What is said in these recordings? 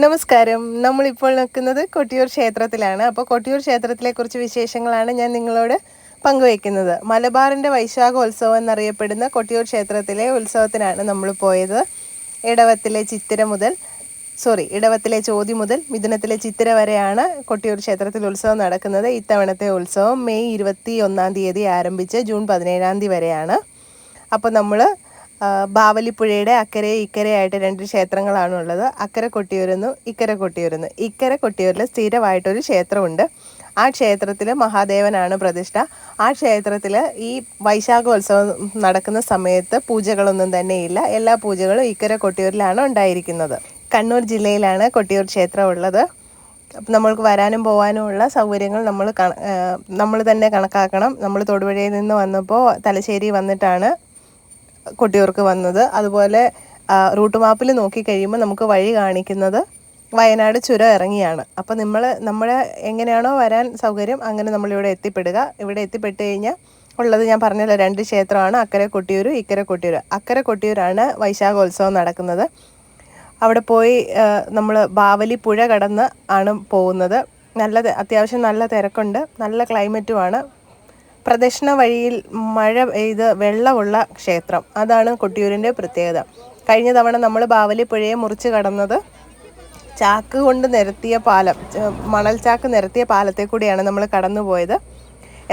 നമസ്കാരം. നമ്മളിപ്പോൾ നിൽക്കുന്നത് കൊട്ടിയൂർ ക്ഷേത്രത്തിലാണ്. അപ്പോൾ കൊട്ടിയൂർ ക്ഷേത്രത്തിലെ കുറച്ച് വിശേഷങ്ങളാണ് ഞാൻ നിങ്ങളോട് പങ്കുവയ്ക്കുന്നത്. മലബാറിൻ്റെ വൈശാഖോത്സവം എന്നറിയപ്പെടുന്ന കൊട്ടിയൂർ ക്ഷേത്രത്തിലെ ഉത്സവത്തിനാണ് നമ്മൾ പോയത്. ഇടവത്തിലെ ചോതി മുതൽ മിഥുനത്തിലെ ചിത്തിര വരെയാണ് കൊട്ടിയൂർ ക്ഷേത്രത്തിൽ ഉത്സവം നടക്കുന്നത്. ഇത്തവണത്തെ ഉത്സവം മെയ് 21 ആരംഭിച്ച് ജൂൺ 17 വരെയാണ്. അപ്പോൾ നമ്മൾ ബാവലിപ്പുഴയുടെ അക്കരെ ഇക്കരയായിട്ട് 2 ക്ഷേത്രങ്ങളാണുള്ളത്. അക്കരെ കൊട്ടിയൂരെന്നും ഇക്കരെ കൊട്ടിയൂരെന്നും. ഇക്കരെ കൊട്ടിയൂരിൽ സ്ഥിരമായിട്ടൊരു ക്ഷേത്രമുണ്ട്. ആ ക്ഷേത്രത്തിൽ മഹാദേവനാണ് പ്രതിഷ്ഠ. ആ ക്ഷേത്രത്തിൽ ഈ വൈശാഖോത്സവം നടക്കുന്ന സമയത്ത് പൂജകളൊന്നും തന്നെയില്ല. എല്ലാ പൂജകളും ഇക്കരെ കൊട്ടിയൂരിലാണ് ഉണ്ടായിരിക്കുന്നത്. കണ്ണൂർ ജില്ലയിലാണ് കൊട്ടിയൂർ ക്ഷേത്രം ഉള്ളത്. നമ്മൾക്ക് വരാനും പോകാനുമുള്ള സൗകര്യങ്ങൾ നമ്മൾ തന്നെ കണക്കാക്കണം. നമ്മൾ തൊടുപുഴയിൽ നിന്ന് വന്നപ്പോൾ തലശ്ശേരി വന്നിട്ടാണ് കൊട്ടിയൂർക്ക് വന്നത്. അതുപോലെ റൂട്ട് മാപ്പിൽ നോക്കിക്കഴിയുമ്പോൾ നമുക്ക് വഴി കാണിക്കുന്നത് വയനാട് ചുരം ഇറങ്ങിയാണ്. അപ്പോൾ നമ്മുടെ എങ്ങനെയാണോ വരാൻ സൗകര്യം അങ്ങനെ നമ്മളിവിടെ എത്തിപ്പെടുക. ഇവിടെ എത്തിപ്പെട്ട് കഴിഞ്ഞാൽ ഉള്ളത് ഞാൻ പറഞ്ഞല്ലോ, 2 ക്ഷേത്രമാണ്, അക്കരെ കൊട്ടിയൂർ ഇക്കരെ കൊട്ടിയൂർ. അക്കരെ കൊട്ടിയൂരാണ് വൈശാഖോത്സവം നടക്കുന്നത്. അവിടെ പോയി നമ്മൾ ബാവലിപ്പുഴ കടന്ന് ആണ് പോകുന്നത്. അത്യാവശ്യം നല്ല തിരക്കുണ്ട്, നല്ല ക്ലൈമറ്റുമാണ്. പ്രദക്ഷിണ വഴിയിൽ മഴ പെയ്ത് വെള്ളമുള്ള ക്ഷേത്രം, അതാണ് കൊട്ടിയൂരിൻ്റെ പ്രത്യേകത. കഴിഞ്ഞ തവണ നമ്മൾ ബാവലിപ്പുഴയെ മുറിച്ച് കടന്നത് ചാക്ക് കൊണ്ട് നിരത്തിയ പാലം, മണൽ ചാക്ക് നിരത്തിയ പാലത്തെ കൂടിയാണ് നമ്മൾ കടന്നു പോയത്.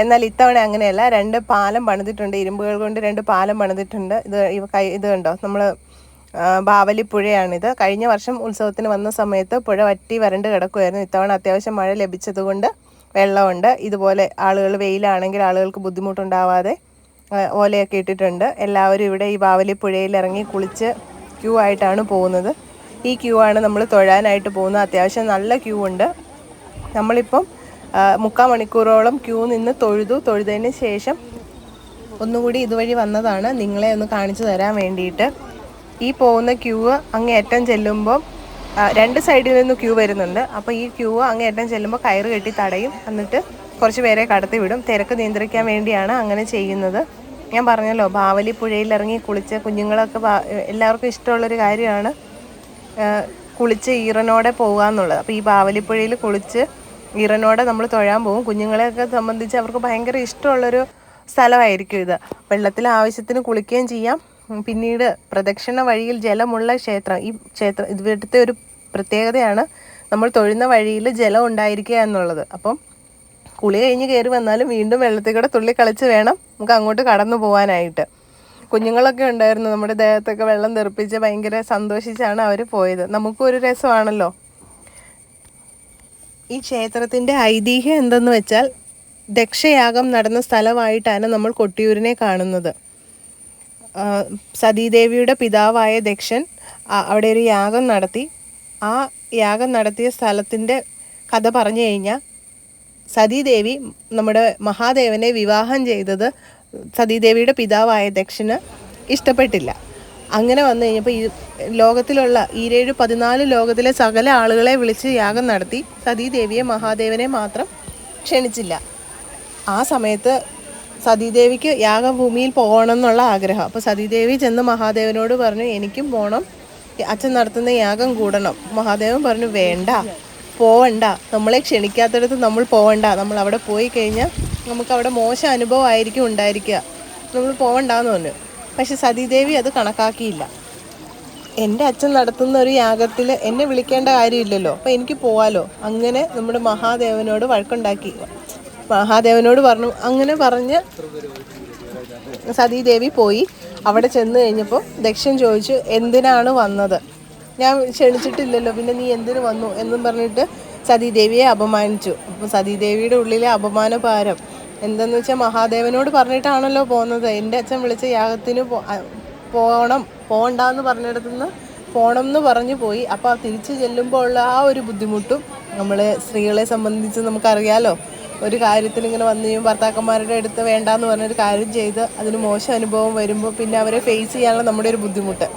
എന്നാൽ ഇത്തവണ അങ്ങനെയല്ല, 2 പാലം പണിതിട്ടുണ്ട്, ഇരുമ്പുകൾ കൊണ്ട് 2 പാലം പണിതിട്ടുണ്ട്. ഇത് കണ്ടോ, നമ്മൾ ബാവലിപ്പുഴയാണിത്. കഴിഞ്ഞ വർഷം ഉത്സവത്തിന് വന്ന സമയത്ത് പുഴ വറ്റി വരണ്ട് കിടക്കുമായിരുന്നു. ഇത്തവണ അത്യാവശ്യം മഴ ലഭിച്ചതുകൊണ്ട് വെള്ളമുണ്ട്. ഇതുപോലെ വെയിലാണെങ്കിൽ ആളുകൾക്ക് ബുദ്ധിമുട്ടുണ്ടാവാതെ ഓലയൊക്കെ ഇട്ടിട്ടുണ്ട്. എല്ലാവരും ഇവിടെ ഈ ബാവലിപ്പുഴയിൽ ഇറങ്ങി കുളിച്ച് ക്യൂ ആയിട്ടാണ് പോകുന്നത്. ഈ ക്യൂ ആണ് നമ്മൾ തൊഴാനായിട്ട് പോകുന്നത്. അത്യാവശ്യം നല്ല ക്യൂ ഉണ്ട്. നമ്മളിപ്പം 3/4 മണിക്കൂറോളം ക്യൂ നിന്ന് തൊഴുതതിന് ശേഷം ഒന്നുകൂടി ഇതുവഴി വന്നതാണ് നിങ്ങളെ ഒന്ന് കാണിച്ചു തരാൻ വേണ്ടിയിട്ട്. ഈ പോകുന്ന ക്യൂ അങ്ങേയറ്റം ചെല്ലുമ്പം 2 സൈഡിൽ നിന്ന് ക്യൂ വരുന്നുണ്ട്. അപ്പോൾ ഈ ക്യൂ അങ്ങേയറ്റം ചെല്ലുമ്പോൾ കയറ് കെട്ടി തടയും, എന്നിട്ട് കുറച്ച് പേരെ കടത്തി വിടും. തിരക്ക് നിയന്ത്രിക്കാൻ വേണ്ടിയാണ് അങ്ങനെ ചെയ്യുന്നത്. ഞാൻ പറഞ്ഞല്ലോ, ബാവലിപ്പുഴയിൽ ഇറങ്ങി കുളിച്ച് കുഞ്ഞുങ്ങളൊക്കെ എല്ലാവർക്കും ഇഷ്ടമുള്ളൊരു കാര്യമാണ് കുളിച്ച് ഈറനോടെ പോകുക എന്നുള്ളത്. അപ്പോൾ ഈ ബാവലിപ്പുഴയിൽ കുളിച്ച് ഈറനോടെ നമ്മൾ തൊഴാൻ പോകും. കുഞ്ഞുങ്ങളെയൊക്കെ സംബന്ധിച്ച് അവർക്ക് ഭയങ്കര ഇഷ്ടമുള്ളൊരു സ്ഥലമായിരിക്കും ഇത്. വെള്ളത്തിൽ ആവശ്യത്തിന് കുളിക്കുകയും ചെയ്യാം. പിന്നീട് പ്രദക്ഷിണ വഴിയിൽ ജലമുള്ള ക്ഷേത്രം. ഇവിടുത്തെ ഒരു പ്രത്യേകതയാണ് നമ്മൾ തൊഴുന്ന വഴിയിൽ ജലം ഉണ്ടായിരിക്കുക എന്നുള്ളത്. അപ്പം കുളി കഴിഞ്ഞ് കയറി വന്നാലും വീണ്ടും വെള്ളത്തിൽ കൂടെ തുള്ളി കളിച്ച് വേണം നമുക്ക് അങ്ങോട്ട് കടന്നു പോകാനായിട്ട്. കുഞ്ഞുങ്ങളൊക്കെ ഉണ്ടായിരുന്നു, നമ്മുടെ ദേഹത്തൊക്കെ വെള്ളം തെറിപ്പിച്ച് ഭയങ്കര സന്തോഷിച്ചാണ് അവർ പോയത്. നമുക്കും ഒരു രസമാണല്ലോ. ഈ ക്ഷേത്രത്തിൻ്റെ ഐതിഹ്യം എന്തെന്ന് വെച്ചാൽ, ദക്ഷയാഗം നടന്ന സ്ഥലമായിട്ടാണ് നമ്മൾ കൊട്ടിയൂരിനെ കാണുന്നത്. സതീദേവിയുടെ പിതാവായ ദക്ഷൻ അവിടെ ഒരു യാഗം നടത്തി. ആ യാഗം നടത്തിയ സ്ഥലത്തിൻ്റെ കഥ പറഞ്ഞു കഴിഞ്ഞാൽ, സതീദേവി നമ്മുടെ മഹാദേവനെ വിവാഹം ചെയ്തത് സതീദേവിയുടെ പിതാവായ ദക്ഷന് ഇഷ്ടപ്പെട്ടില്ല. അങ്ങനെ വന്നു കഴിഞ്ഞപ്പോൾ ഈ ലോകത്തിലുള്ള 14 ലോകത്തിലെ സകല ആളുകളെ വിളിച്ച് യാഗം നടത്തി. സതീദേവിയെ മഹാദേവനെ മാത്രം ക്ഷണിച്ചില്ല. ആ സമയത്ത് സതീദേവിക്ക് യാഗഭൂമിയിൽ പോകണം എന്നുള്ള ആഗ്രഹം. അപ്പോൾ സതീദേവി ചെന്ന് മഹാദേവനോട് പറഞ്ഞു, എനിക്കും പോകണം, അച്ഛൻ നടത്തുന്ന യാഗം കൂടണം. മഹാദേവൻ പറഞ്ഞു, വേണ്ട, പോവണ്ട, നമ്മളെ ക്ഷണിക്കാത്തടത്ത് നമ്മൾ പോവണ്ട, നമ്മൾ അവിടെ പോയി കഴിഞ്ഞാൽ നമുക്കവിടെ മോശം അനുഭവമായിരിക്കും ഉണ്ടായിരിക്കുക, നമ്മൾ പോവണ്ടെന്ന് പറഞ്ഞു. പക്ഷെ സതീദേവി അത് കണക്കാക്കിയില്ല. എൻ്റെ അച്ഛൻ നടത്തുന്ന ഒരു യാഗത്തിൽ എന്നെ വിളിക്കേണ്ട കാര്യമില്ലല്ലോ, അപ്പോൾ എനിക്ക് പോവാലോ. അങ്ങനെ നമ്മുടെ മഹാദേവനോട് വഴക്കുണ്ടാക്കി. മഹാദേവനോട് പറഞ്ഞു. അങ്ങനെ പറഞ്ഞ് സതീദേവി പോയി. അവിടെ ചെന്ന് കഴിഞ്ഞപ്പോൾ ദക്ഷൻ ചോദിച്ചു, എന്തിനാണ് വന്നത്? ഞാൻ ക്ഷണിച്ചിട്ടില്ലല്ലോ, പിന്നെ നീ എന്തിനു വന്നു എന്നും പറഞ്ഞിട്ട് സതീദേവിയെ അപമാനിച്ചു. അപ്പോൾ സതീദേവിയുടെ ഉള്ളിലെ അപമാനഭാരം എന്തെന്ന് വെച്ചാൽ, മഹാദേവനോട് പറഞ്ഞിട്ടാണല്ലോ പോകുന്നത്, എൻ്റെ അച്ഛൻ വിളിച്ച യാഗത്തിന് പോകണ്ടെന്ന് പറഞ്ഞിടത്തുനിന്ന് പോകണം എന്ന് പറഞ്ഞു പോയി. അപ്പോൾ തിരിച്ച് ചെല്ലുമ്പോൾ ഉള്ള ആ ഒരു ബുദ്ധിമുട്ടും നമ്മൾ സ്ത്രീകളെ സംബന്ധിച്ച് നമുക്കറിയാലോ. ഒരു കാര്യത്തിന് ഇങ്ങനെ വന്നു കഴിയുമ്പോൾ ഭർത്താക്കന്മാരുടെ അടുത്ത് വേണ്ടാന്ന് പറഞ്ഞൊരു കാര്യം ചെയ്ത് അതിന് മോശം അനുഭവം വരുമ്പോൾ പിന്നെ അവരെ ഫേസ് ചെയ്യാനുള്ള നമ്മുടെ ഒരു ബുദ്ധിമുട്ട്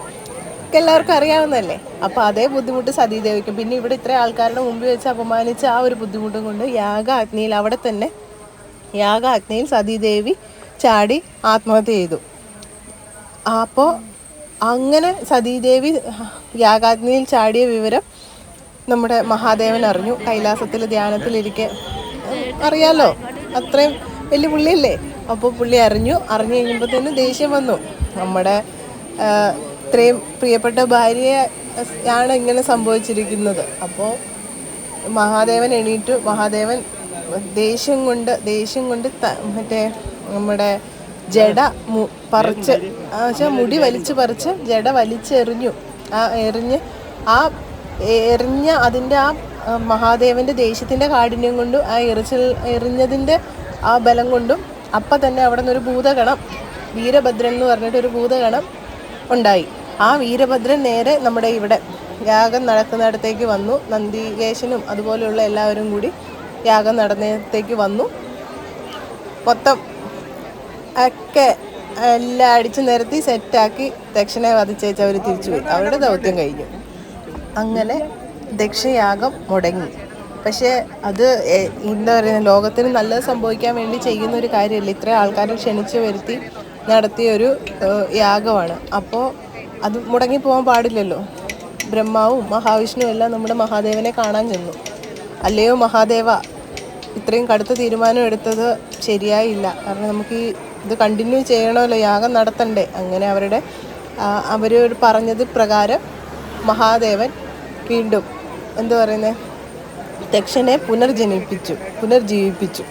ഒക്കെ എല്ലാവർക്കും അറിയാവുന്നതല്ലേ. അപ്പോൾ അതേ ബുദ്ധിമുട്ട് സതീദേവിക്കും. പിന്നെ ഇവിടെ ഇത്ര ആൾക്കാരുടെ മുമ്പിൽ വെച്ച് അപമാനിച്ച ആ ഒരു ബുദ്ധിമുട്ടും കൊണ്ട് അവിടെ തന്നെ യാഗാഗ്നിയിൽ സതീദേവി ചാടി ആത്മഹത്യ ചെയ്തു. അപ്പോൾ അങ്ങനെ സതീദേവി യാഗാഗ്നിയിൽ ചാടിയ വിവരം നമ്മുടെ മഹാദേവൻ അറിഞ്ഞു. കൈലാസത്തിൽ ധ്യാനത്തിലിരിക്കെ അറിയാലോ, അത്രയും വലിയ പുള്ളിയല്ലേ. അപ്പോൾ പുള്ളി അറിഞ്ഞു കഴിഞ്ഞപ്പോഴത്തേനും ദേഷ്യം വന്നു. നമ്മുടെ ഇത്രയും പ്രിയപ്പെട്ട ഭാര്യയെ ആണ് ഇങ്ങനെ സംഭവിച്ചിരിക്കുന്നത്. അപ്പോൾ മഹാദേവൻ എണീറ്റു. മഹാദേവൻ ദേഷ്യം കൊണ്ട് മറ്റേ നമ്മുടെ ജട പറിച്ച് മുടി വലിച്ചു പറിച്ച് ജട വലിച്ചെറിഞ്ഞു. എറിഞ്ഞ അതിൻ്റെ മഹാദേവൻ്റെ ദേഷ്യത്തിൻ്റെ കാഠിന്യം കൊണ്ടും എറിഞ്ഞതിൻ്റെ ആ ബലം കൊണ്ടും അപ്പം തന്നെ അവിടെ നിന്നൊരു ഭൂതഗണം, വീരഭദ്രൻ എന്ന് പറഞ്ഞിട്ടൊരു ഭൂതഗണം ഉണ്ടായി. ആ വീരഭദ്രൻ നേരെ നമ്മുടെ ഇവിടെ യാഗം നടക്കുന്നിടത്തേക്ക് വന്നു. നന്ദികേശനും അതുപോലെയുള്ള എല്ലാവരും കൂടി യാഗം നടന്നിടത്തേക്ക് വന്നു. മൊത്തം ഒക്കെ എല്ലാം അടിച്ചു നിരത്തി സെറ്റാക്കി ദക്ഷനെ വധിച്ചേച്ച് അവർ തിരിച്ചുപോയി. അവരുടെ ദൗത്യം കഴിഞ്ഞു. അങ്ങനെ ദക്ഷയാഗം മുടങ്ങി. പക്ഷേ അത് എന്താ പറയുക, ലോകത്തിന് നല്ലത് സംഭവിക്കാൻ വേണ്ടി ചെയ്യുന്ന ഒരു കാര്യമല്ല. ഇത്രയും ആൾക്കാരെ ക്ഷണിച്ചു വരുത്തി നടത്തിയൊരു യാഗമാണ്. അപ്പോൾ അത് മുടങ്ങിപ്പോകാൻ പാടില്ലല്ലോ. ബ്രഹ്മാവും മഹാവിഷ്ണുവും എല്ലാം നമ്മുടെ മഹാദേവനെ കാണാൻ ചെന്നു. അല്ലയോ മഹാദേവ, ഇത്രയും കടുത്ത തീരുമാനം എടുത്തത് ശരിയായില്ല. കാരണം നമുക്ക് ഇത് കണ്ടിന്യൂ ചെയ്യണമല്ലോ, യാഗം നടത്തണ്ടേ. അങ്ങനെ അവർ പറഞ്ഞത് പ്രകാരം മഹാദേവൻ വീണ്ടും എന്താ പറയുന്നത്, ദക്ഷനെ പുനർജീവിപ്പിച്ചു.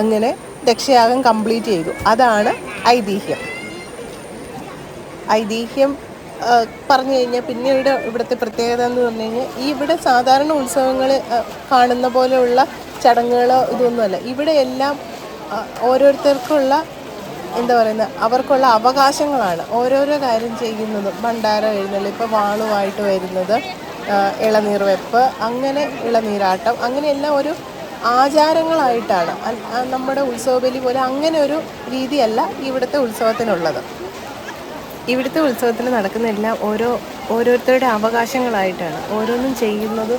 അങ്ങനെ ദക്ഷയാഗം കംപ്ലീറ്റ് ചെയ്തു. അതാണ് ഐതിഹ്യം പറഞ്ഞു കഴിഞ്ഞാൽ. പിന്നെ ഇവിടുത്തെ പ്രത്യേകത എന്ന് പറഞ്ഞു കഴിഞ്ഞാൽ, ഇവിടെ സാധാരണ ഉത്സവങ്ങൾ കാണുന്ന പോലെയുള്ള ചടങ്ങുകളോ ഇതൊന്നുമല്ല. ഇവിടെ എല്ലാം ഓരോരുത്തർക്കുള്ള എന്താ പറയുന്നത്, അവർക്കുള്ള അവകാശങ്ങളാണ് ഓരോരോ കാര്യം ചെയ്യുന്നതും. ഭണ്ഡാരം എഴുന്നള്ളിപ്പ്, വാളുമായിട്ട് വരുന്നത്, ഇളനീർ വെപ്പ്, അങ്ങനെ ഇളനീരാട്ടം, അങ്ങനെയെല്ലാം ഒരു ആചാരങ്ങളായിട്ടാണ്. നമ്മുടെ ഉത്സവബലി പോലെ അങ്ങനെ ഒരു രീതിയല്ല ഇവിടുത്തെ ഉത്സവത്തിനുള്ളത്. ഇവിടുത്തെ ഉത്സവത്തിന് നടക്കുന്ന എല്ലാം ഓരോരുത്തരുടെ അവകാശങ്ങളായിട്ടാണ്. ഓരോന്നും ചെയ്യുന്നത്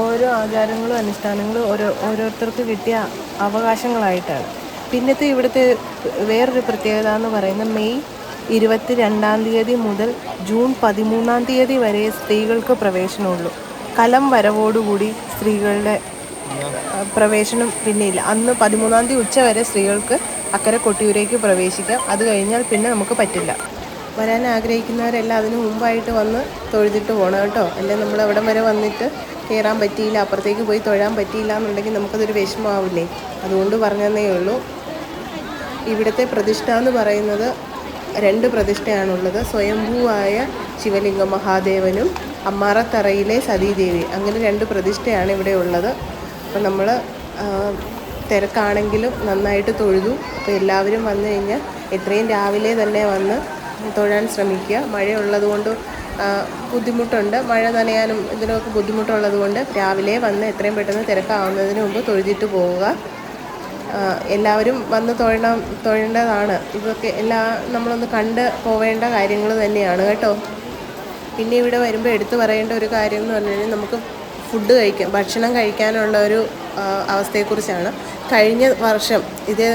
ഓരോ ആചാരങ്ങളും അനുഷ്ഠാനങ്ങളും ഓരോരുത്തർക്ക് കിട്ടിയ അവകാശങ്ങളായിട്ടാണ്. പിന്നത്തെ ഇവിടുത്തെ വേറൊരു പ്രത്യേകത എന്ന് പറയുന്നത്, മെയ് 22-ാം തീയതി മുതൽ ജൂൺ 13-ാം തീയതി വരെ സ്ത്രീകൾക്ക് പ്രവേശനമുള്ളൂ. കലം വരവോടുകൂടി സ്ത്രീകളുടെ പ്രവേശനം പിന്നെയില്ല. അന്ന് 13-ാം തീയതി ഉച്ച വരെ സ്ത്രീകൾക്ക് അക്കരെ കൊട്ടിയൂരേക്ക് പ്രവേശിക്കാം. അത് കഴിഞ്ഞാൽ പിന്നെ നമുക്ക് പറ്റില്ല. വരാൻ ആഗ്രഹിക്കുന്നവരെല്ലാം അതിന് മുമ്പായിട്ട് വന്ന് തൊഴുതിട്ട് പോകണം കേട്ടോ. അല്ലെങ്കിൽ നമ്മൾ അവിടം വരെ വന്നിട്ട് കയറാൻ പറ്റിയില്ല, അപ്പുറത്തേക്ക് പോയി തൊഴാൻ പറ്റിയില്ല എന്നുണ്ടെങ്കിൽ നമുക്കതൊരു വിഷമമാവില്ലേ. അതുകൊണ്ട് പറഞ്ഞതേ ഉള്ളൂ. ഇവിടുത്തെ പ്രതിഷ്ഠ എന്ന് പറയുന്നത് 2 പ്രതിഷ്ഠയാണുള്ളത്. സ്വയംഭൂവായ ശിവലിംഗം മഹാദേവനും അമ്മാറത്തറയിലെ സതീദേവി, അങ്ങനെ 2 പ്രതിഷ്ഠയാണ് ഇവിടെ ഉള്ളത്. അപ്പോൾ നമ്മൾ തിരക്കാണെങ്കിലും നന്നായിട്ട് തൊഴുതു. അപ്പോൾ എല്ലാവരും വന്നു കഴിഞ്ഞാൽ എത്രയും രാവിലെ തന്നെ വന്ന് തൊഴാൻ ശ്രമിക്കുക. മഴയുള്ളത് കൊണ്ട് ബുദ്ധിമുട്ടുണ്ട്, മഴ നനയാനും ഇതിനൊക്കെ ബുദ്ധിമുട്ടുള്ളത് കൊണ്ട് രാവിലെ വന്ന് എത്രയും പെട്ടെന്ന് തിരക്കാവുന്നതിന് മുമ്പ് തൊഴുതിട്ട് പോവുക. എല്ലാവരും വന്ന് തൊഴേണ്ടതാണ്. ഇതൊക്കെ നമ്മളൊന്ന് കണ്ട് പോവേണ്ട കാര്യങ്ങൾ തന്നെയാണ് കേട്ടോ. പിന്നെ ഇവിടെ വരുമ്പോൾ എടുത്തു പറയേണ്ട ഒരു കാര്യം എന്ന് പറഞ്ഞു കഴിഞ്ഞാൽ, നമുക്ക് ഭക്ഷണം കഴിക്കാനുള്ള ഒരു അവസ്ഥയെക്കുറിച്ചാണ്. കഴിഞ്ഞ വർഷം ഇതേ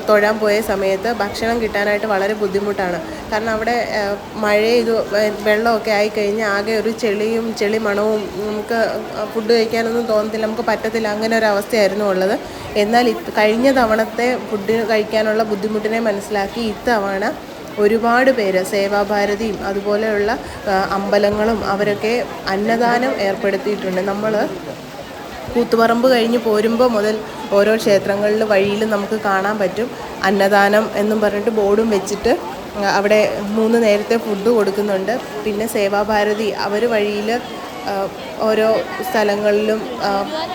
തൊഴാൻ പോയ സമയത്ത് ഭക്ഷണം കിട്ടാനായിട്ട് വളരെ ബുദ്ധിമുട്ടാണ്. കാരണം അവിടെ വെള്ളമൊക്കെ ആയിക്കഴിഞ്ഞാൽ ആകെ ഒരു ചെളി മണവും, നമുക്ക് ഫുഡ് കഴിക്കാനൊന്നും തോന്നത്തില്ല, നമുക്ക് പറ്റത്തില്ല, അങ്ങനെ ഒരു അവസ്ഥയായിരുന്നു ഉള്ളത്. എന്നാൽ കഴിഞ്ഞ തവണത്തെ ഫുഡ് കഴിക്കാനുള്ള ബുദ്ധിമുട്ടിനെ മനസ്സിലാക്കി ഇത്തവണ ഒരുപാട് പേര്, സേവാഭാരതിയും അതുപോലെയുള്ള അമ്പലങ്ങളും അവരൊക്കെ അന്നദാനം ഏർപ്പെടുത്തിയിട്ടുണ്ട്. നമ്മൾ കൂത്തുപറമ്പ് കഴിഞ്ഞ് പോരുമ്പോൾ മുതൽ ഓരോ ക്ഷേത്രങ്ങളിൽ വഴിയിൽ നമുക്ക് കാണാൻ പറ്റും. അന്നദാനം എന്നും പറഞ്ഞിട്ട് ബോർഡും വെച്ചിട്ട് അവിടെ 3 നേരത്തെ ഫുഡ് കൊടുക്കുന്നുണ്ട്. പിന്നെ സേവാഭാരതി അവർ വഴിയിൽ ഓരോ സ്ഥലങ്ങളിലും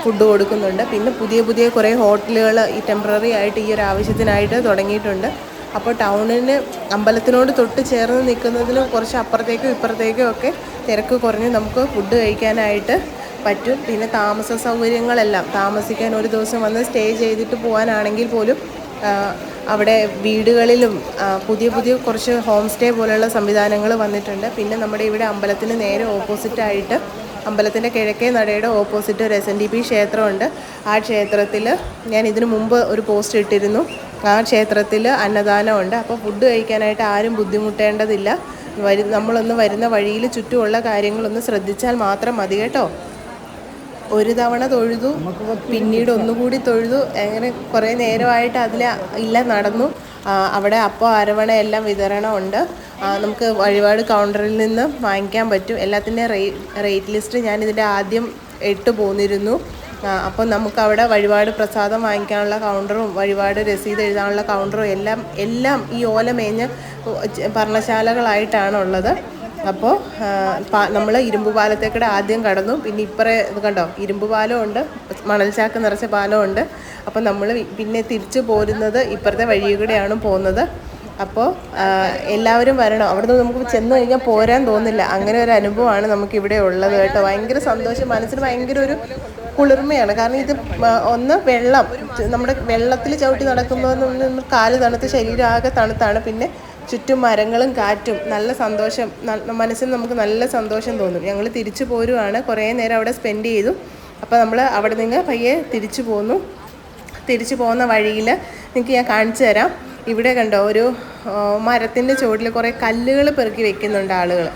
ഫുഡ് കൊടുക്കുന്നുണ്ട്. പിന്നെ പുതിയ കുറേ ഹോട്ടലുകൾ ഈ ടെമ്പററി ആയിട്ട് ഈ ഒരു ആവശ്യത്തിനായിട്ട് തുടങ്ങിയിട്ടുണ്ട്. അപ്പോൾ അമ്പലത്തിനോട് തൊട്ട് ചേർന്ന് നിൽക്കുന്നതിന് കുറച്ച് അപ്പുറത്തേക്കും ഇപ്പുറത്തേക്കും ഒക്കെ തിരക്ക് കുറഞ്ഞ് നമുക്ക് ഫുഡ് കഴിക്കാനായിട്ട് പറ്റും. പിന്നെ താമസ സൗകര്യങ്ങളെല്ലാം, താമസിക്കാൻ ഒരു ദിവസം വന്ന് സ്റ്റേ ചെയ്തിട്ട് പോകാനാണെങ്കിൽ പോലും അവിടെ വീടുകളിലും പുതിയ കുറച്ച് ഹോം സ്റ്റേ പോലെയുള്ള സംവിധാനങ്ങൾ വന്നിട്ടുണ്ട്. പിന്നെ നമ്മുടെ ഇവിടെ അമ്പലത്തിന് നേരെ ഓപ്പോസിറ്റായിട്ട്, അമ്പലത്തിൻ്റെ കിഴക്കേ നടയുടെ ഓപ്പോസിറ്റ് ഒരു SNDP ക്ഷേത്രമുണ്ട്. ആ ക്ഷേത്രത്തിൽ ഞാൻ ഇതിനു മുമ്പ് ഒരു പോസ്റ്റ് ഇട്ടിരുന്നു. ആ ക്ഷേത്രത്തിൽ അന്നദാനമുണ്ട്. അപ്പോൾ ഫുഡ് കഴിക്കാനായിട്ട് ആരും ബുദ്ധിമുട്ടേണ്ടതില്ല. നമ്മളൊന്ന് വരുന്ന വഴിയിൽ ചുറ്റുമുള്ള കാര്യങ്ങളൊന്ന് ശ്രദ്ധിച്ചാൽ മാത്രം മതി കേട്ടോ. ഒരു തവണ തൊഴുതു, പിന്നീട് ഒന്നുകൂടി തൊഴുതു. അങ്ങനെ കുറേ നേരമായിട്ട് അതിൽ ഇല്ല നടന്നു. അവിടെ അപ്പോൾ അരവണ എല്ലാം വിതരണമുണ്ട്. നമുക്ക് വഴിപാട് കൗണ്ടറിൽ നിന്ന് വാങ്ങിക്കാൻ പറ്റും. എല്ലാത്തിൻ്റെ റേറ്റ് ലിസ്റ്റ് ഞാനിതിൻ്റെ ആദ്യം ഇട്ട് പോന്നിരുന്നു. അപ്പോൾ നമുക്കവിടെ വഴിപാട് പ്രസാദം വാങ്ങിക്കാനുള്ള കൗണ്ടറും വഴിപാട് രസീത് എഴുതാനുള്ള കൗണ്ടറും എല്ലാം ഈ ഓല മേഞ്ഞ പർണശാലകളായിട്ടാണുള്ളത്. അപ്പോൾ നമ്മൾ ഇരുമ്പ് പാലത്തേക്കൂടെ ആദ്യം കടന്നു. പിന്നെ ഇത് കണ്ടോ, ഇരുമ്പ് പാലമുണ്ട്, മണൽച്ചാക്ക് നിറച്ച പാലമുണ്ട്. അപ്പോൾ നമ്മൾ പിന്നെ തിരിച്ചു പോരുന്നത് ഇപ്പുറത്തെ വഴി കൂടെയാണ് പോകുന്നത്. അപ്പോൾ എല്ലാവരും വരണം. അവിടുന്ന് നമുക്ക് ചെന്ന് കഴിഞ്ഞാൽ പോരാൻ തോന്നില്ല. അങ്ങനെ ഒരു അനുഭവമാണ് നമുക്കിവിടെ ഉള്ളത് കേട്ടോ. ഭയങ്കര സന്തോഷം, മനസ്സിന് ഭയങ്കര ഒരു കുളിർമയാണ്. കാരണം ഇത് ഒന്ന് വെള്ളം, നമ്മുടെ വെള്ളത്തിൽ ചവിട്ടി നടക്കുമ്പോൾ കാല് തണുത്ത് ശരീരം ആകെ തണുത്താണ്. പിന്നെ ചുറ്റും മരങ്ങളും കാറ്റും, നല്ല സന്തോഷം, മനസ്സിന് നമുക്ക് നല്ല സന്തോഷം തോന്നും. ഞങ്ങൾ തിരിച്ചു പോരുവാണ്. കുറേ നേരം അവിടെ സ്പെൻഡ് ചെയ്തു. അപ്പോൾ നമ്മൾ അവിടെ നിന്ന് പയ്യെ തിരിച്ചു പോന്നു. തിരിച്ചു പോകുന്ന വഴിയിൽ നിങ്ങൾക്ക് ഞാൻ കാണിച്ചു തരാം. ഇവിടെ കണ്ടോ, ഒരു മരത്തിൻ്റെ ചുവട്ടിൽ കുറേ കല്ലുകൾ പെറുക്കി വെക്കുന്നുണ്ട് ആളുകൾ.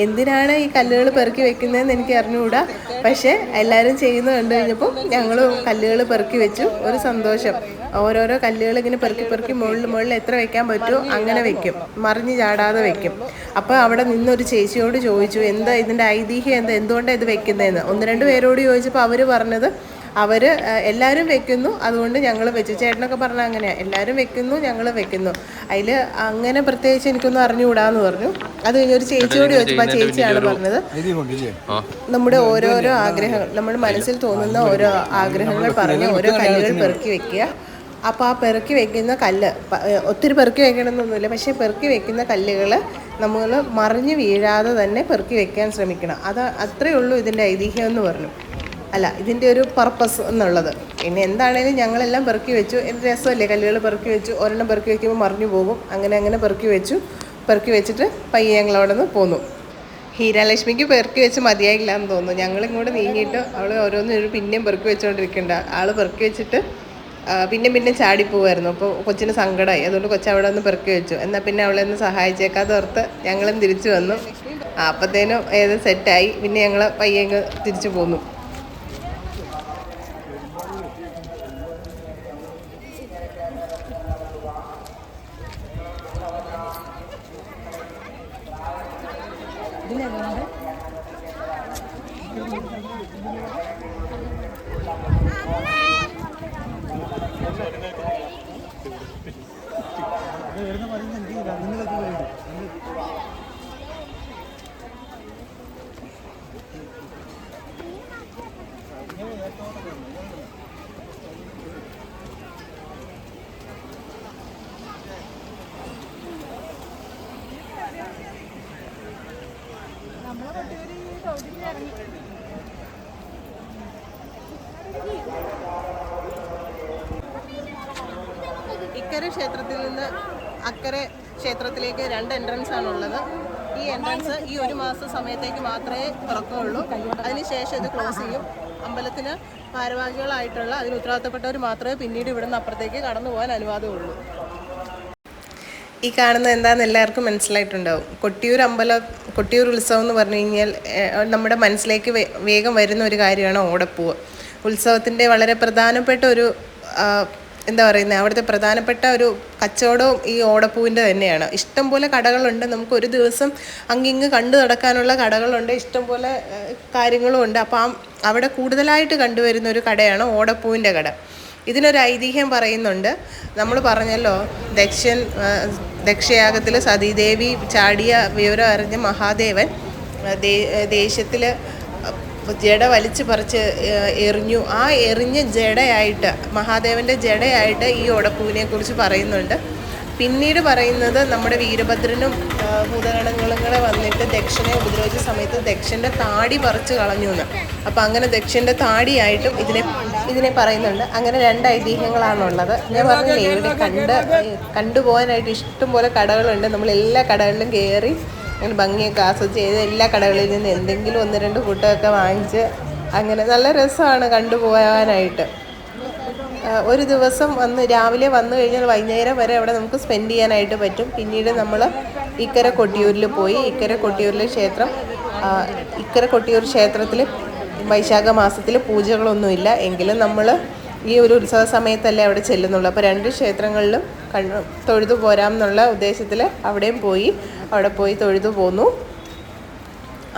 എന്തിനാണ് ഈ കല്ലുകൾ പെറുക്കി വെക്കുന്നതെന്ന് എനിക്ക് അറിഞ്ഞുകൂടാ. പക്ഷേ എല്ലാവരും ചെയ്യുന്നത് കണ്ടു കഴിഞ്ഞപ്പോൾ ഞങ്ങൾ കല്ലുകൾ പെറുക്കി വെച്ചു. ഒരു സന്തോഷം. ഓരോരോ കല്ലുകൾ ഇങ്ങനെ പെറുക്കി മുകളിൽ എത്ര വെക്കാൻ പറ്റുമോ അങ്ങനെ വെക്കും, മറിഞ്ഞ് ചാടാതെ വെക്കും. അപ്പോൾ അവിടെ നിന്നൊരു ചേച്ചിയോട് ചോദിച്ചു, എന്താ ഇതിൻ്റെ ഐതിഹ്യം, എന്തുകൊണ്ടാണ് ഇത് വെക്കുന്നതെന്ന്. 1-2 പേരോട് ചോദിച്ചപ്പോൾ അവർ പറഞ്ഞത് എല്ലാവരും വെക്കുന്നു, അതുകൊണ്ട് ഞങ്ങൾ വെച്ചു. ചേട്ടനൊക്കെ പറഞ്ഞാൽ അങ്ങനെയാണ്, എല്ലാവരും വെക്കുന്നു, ഞങ്ങൾ വെക്കുന്നു. അതിൽ അങ്ങനെ പ്രത്യേകിച്ച് എനിക്കൊന്നും അറിഞ്ഞുകൂടാന്ന് പറഞ്ഞു. അത് കഴിഞ്ഞ് ഒരു ചേച്ചിയോട് ചോദിച്ചപ്പോൾ ആ ചേച്ചിയാണ് പറഞ്ഞത്, നമ്മുടെ ഓരോരോ ആഗ്രഹങ്ങൾ, നമ്മുടെ മനസ്സിൽ തോന്നുന്ന ഓരോ ആഗ്രഹങ്ങൾ പറഞ്ഞ് ഓരോ കല്ലുകൾ പെറുക്കി വെക്കുക. അപ്പോൾ ആ പെറുക്കി വെക്കുന്ന കല്ല് ഒത്തിരി പെറുക്കി വെക്കണമെന്നൊന്നുമില്ല, പക്ഷേ പെറുക്കി വെക്കുന്ന കല്ലുകൾ നമ്മൾ മറിഞ്ഞ് വീഴാതെ തന്നെ പെറുക്കി വെക്കാൻ ശ്രമിക്കണം. അത്രയേ ഉള്ളൂ ഇതിൻ്റെ ഐതിഹ്യം എന്ന് പറഞ്ഞു. അല്ല, ഇതിൻ്റെ ഒരു പർപ്പസ് എന്നുള്ളത്. പിന്നെ എന്താണേലും ഞങ്ങളെല്ലാം പെറുക്കി വെച്ചു. എന്ത് രസമല്ലേ, കല്ലുകൾ പെറുക്കി വെച്ചു. ഒരെണ്ണം പെറുക്കി വെക്കുമ്പോൾ മറിഞ്ഞു പോകും. അങ്ങനെ പെറുക്കി വെച്ചു. പെറുക്കി വെച്ചിട്ട് പയ്യെ ഞങ്ങൾ അവിടെ നിന്ന് പോന്നു. ഹീരാലക്ഷ്മിക്ക് പെറുക്കി വെച്ച് മതിയായില്ല എന്ന് തോന്നുന്നു. ഞങ്ങളിങ്ങോട്ട് നീങ്ങിയിട്ട് അവൾ ഓരോന്നും പിന്നെയും പെറുക്കി വെച്ചുകൊണ്ടിരിക്കേണ്ട. ആൾ പെറുക്കി വെച്ചിട്ട് പിന്നെ ചാടിപ്പോവായിരുന്നു. അപ്പോൾ കൊച്ചിന് സങ്കടമായി. അതുകൊണ്ട് കൊച്ചവിടെ ഒന്ന് പെറുക്കി വെച്ചു. എന്നാൽ പിന്നെ അവളെ ഒന്ന് സഹായിച്ചേക്കാതെ ഓർത്ത് ഞങ്ങളും തിരിച്ചു വന്നു. അപ്പോഴത്തേനും സെറ്റായി. പിന്നെ ഞങ്ങൾ പയ്യെ തിരിച്ചു പോന്നു. ഇക്കരെ ക്ഷേത്രത്തിൽ നിന്ന് അക്കരെ ക്ഷേത്രത്തിലേക്ക് 2 എൻട്രൻസ് ആണുള്ളത്. ഈ എൻട്രൻസ് ഈ 1 മാസം സമയത്തേക്ക് മാത്രമേ തുറക്കുകയുള്ളൂ. അതിനുശേഷം ഇത് ക്ലോസ് ചെയ്യും. അമ്പലത്തിന് ഭാരവാഹികളായിട്ടുള്ള അതിന് ഉത്തരവാദിത്തപ്പെട്ടവർ മാത്രമേ പിന്നീട് ഇവിടുന്ന് അപ്പുറത്തേക്ക് കടന്നു പോകാൻ അനുവാദമുള്ളൂ. ഈ കാണുന്നത് എന്താണെന്ന് എല്ലാവർക്കും മനസ്സിലായിട്ടുണ്ടാവും. കൊട്ടിയൂർ ഉത്സവം എന്ന് പറഞ്ഞു കഴിഞ്ഞാൽ നമ്മുടെ മനസ്സിലേക്ക് വേഗം വരുന്ന ഒരു കാര്യമാണ് ഓടപ്പൂവ്. ഉത്സവത്തിൻ്റെ വളരെ പ്രധാനപ്പെട്ട ഒരു അവിടുത്തെ പ്രധാനപ്പെട്ട ഒരു കച്ചവടവും ഈ ഓടപ്പൂവിൻ്റെ തന്നെയാണ്. ഇഷ്ടംപോലെ കടകളുണ്ട്. നമുക്ക് ഒരു ദിവസം അങ്ങിങ്ങ് കണ്ടു നടക്കാനുള്ള കടകളുണ്ട്, ഇഷ്ടംപോലെ കാര്യങ്ങളും ഉണ്ട്. അപ്പം അവിടെ കൂടുതലായിട്ട് കണ്ടുവരുന്ന ഒരു കടയാണ് ഓടപ്പൂവിൻ്റെ കട. ഇതിനൊരു ഐതിഹ്യം പറയുന്നുണ്ട്. നമ്മൾ പറഞ്ഞല്ലോ, ദക്ഷയാഗത്തിൽ സതീദേവി ചാടിയ വിവരം അറിഞ്ഞ മഹാദേവൻ ദേശത്തിൽ ജട വലിച്ചു പറിച്ച് എറിഞ്ഞു. ആ എറിഞ്ഞ ജടയായിട്ട്, മഹാദേവൻ്റെ ജടയായിട്ട് ഈ ഓടപ്പൂവിനെ കുറിച്ച് പറയുന്നുണ്ട്. പിന്നീട് പറയുന്നത് നമ്മുടെ വീരഭദ്രനും ഭൂതഗണങ്ങളും വന്നിട്ട് ദക്ഷനെ ഉപദ്രവിച്ച സമയത്ത് ദക്ഷൻ്റെ താടി പറിച്ച് കളഞ്ഞു എന്ന്. അപ്പം അങ്ങനെ ദക്ഷൻ്റെ താടിയായിട്ടും ഇതിനെ പറയുന്നുണ്ട്. അങ്ങനെ 2 ഐതിഹ്യങ്ങളാണുള്ളത്. ഞാൻ പറഞ്ഞില്ലേ, ഇവിടെ കണ്ടുപോകാനായിട്ട് ഇഷ്ടംപോലെ കടകളുണ്ട്. നമ്മൾ എല്ലാ കടകളിലും കയറി അങ്ങനെ ഭംഗിയൊക്കെ ആസ്വദിച്ച് ചെയ്ത് എല്ലാ കടകളിൽ നിന്ന് എന്തെങ്കിലും 1-2 കൂട്ടമൊക്കെ വാങ്ങിച്ച് അങ്ങനെ നല്ല രസമാണ് കണ്ടുപോകാനായിട്ട്. ഒരു ദിവസം രാവിലെ വന്നു കഴിഞ്ഞാൽ വൈകുന്നേരം വരെ അവിടെ നമുക്ക് സ്പെൻഡ് ചെയ്യാനായിട്ട് പറ്റും. പിന്നീട് നമ്മൾ ഇക്കരെ കൊട്ടിയൂരിൽ പോയി. ഇക്കരെ കൊട്ടിയൂർ ക്ഷേത്രത്തിൽ വൈശാഖ മാസത്തിൽ പൂജകളൊന്നുമില്ല. എങ്കിലും നമ്മൾ ഈ ഒരു ഉത്സവ സമയത്തല്ലേ അവിടെ ചെല്ലുന്നുള്ളൂ. അപ്പോൾ 2 ക്ഷേത്രങ്ങളിലും തൊഴുതു പോരാം എന്നുള്ള ഉദ്ദേശത്തിൽ അവിടെയും പോയി തൊഴുതു പോന്നു.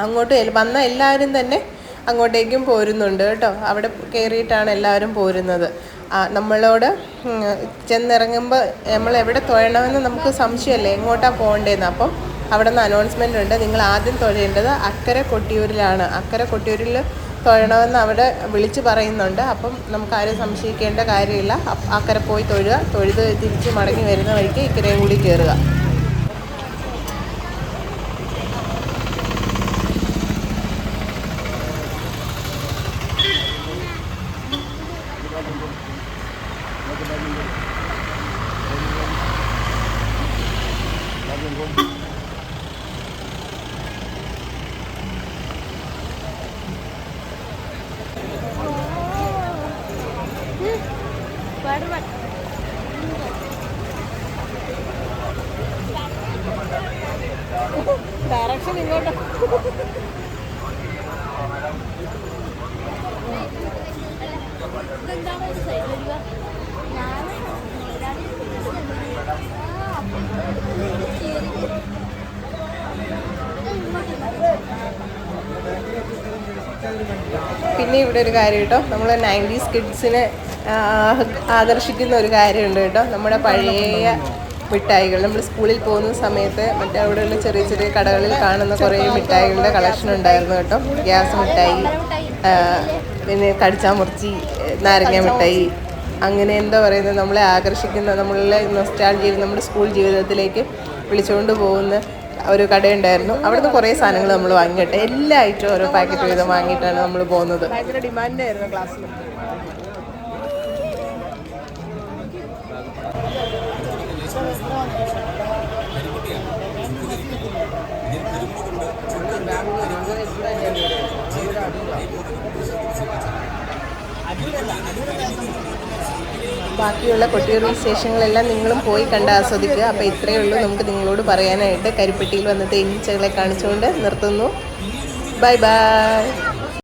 അങ്ങോട്ട് വന്ന എല്ലാവരും തന്നെ അങ്ങോട്ടേക്കും പോരുന്നുണ്ട് കേട്ടോ. അവിടെ കയറിയിട്ടാണ് എല്ലാവരും പോരുന്നത്. നമ്മളോട് ചെന്നിറങ്ങുമ്പോൾ നമ്മൾ എവിടെ തൊഴണമെന്ന് നമുക്ക് സംശയമല്ലേ, എങ്ങോട്ടാണ് പോകേണ്ടതെന്ന്. അപ്പം അവിടെ നിന്ന് അനൗൺസ്മെൻ്റ് ഉണ്ട്, നിങ്ങൾ ആദ്യം തൊഴേണ്ടത് അക്കരെ കൊട്ടിയൂരിലാണ്. അക്കരെ കൊട്ടിയൂരിൽ തൊഴണമെന്ന് അവിടെ വിളിച്ച് പറയുന്നുണ്ട്. അപ്പം നമുക്ക് ആരും സംശയിക്കേണ്ട കാര്യമില്ല. അക്കരെ പോയി തൊഴുത് തിരിച്ച് മടങ്ങി വരുന്ന വഴിക്ക് ഇക്കരയും കൂടി കയറുക. ഡയറക്ഷൻ ഇങ്ങോട്ട്. പിന്നെ ഇവിടെ ഒരു കാര്യം കേട്ടോ, നമ്മൾ 90s കിഡ്സിനെ ആകർഷിക്കുന്ന ഒരു കാര്യമുണ്ട് കേട്ടോ. നമ്മുടെ പഴയ മിഠായികൾ നമ്മൾ സ്കൂളിൽ പോകുന്ന സമയത്ത് മറ്റേ അവിടെയുള്ള ചെറിയ ചെറിയ കടകളിൽ കാണുന്ന കുറേ മിഠായികളുടെ കളക്ഷൻ ഉണ്ടായിരുന്നു കേട്ടോ. ഗ്യാസ് മിഠായി, പിന്നെ കടിച്ചാമുറിച്ചി, നാരങ്ങ മിഠായി, അങ്ങനെ എന്താ പറയുന്നത്, നമ്മളെ ആകർഷിക്കുന്ന, നമ്മളെ നൊസ്റ്റാൾജിയിൽ നമ്മുടെ സ്കൂൾ ജീവിതത്തിലേക്ക് വിളിച്ചുകൊണ്ട് പോകുന്ന ഒരു കടയുണ്ടായിരുന്നു. അവിടുന്ന് കുറേ സാധനങ്ങൾ നമ്മൾ വാങ്ങിയിട്ട് എല്ലാ ഐറ്റവും ഓരോ പാക്കറ്റ് വീതം വാങ്ങിയിട്ടാണ് നമ്മൾ പോകുന്നത്. ഭയങ്കര ഡിമാൻഡായിരുന്നു ക്ലാസ്സിൽ. ബാക്കിയുള്ള കൊട്ടിയൂർ വിശേഷങ്ങളെല്ലാം നിങ്ങളും പോയി കണ്ട് ആസ്വദിക്കുക. അപ്പോൾ ഇത്രയേ ഉള്ളൂ നമുക്ക് നിങ്ങളോട് പറയാനായിട്ട്. കരിപ്പെട്ടിയിൽ വന്ന തേനീച്ചകളെ കാണിച്ചുകൊണ്ട് നിർത്തുന്നു. Bye bye.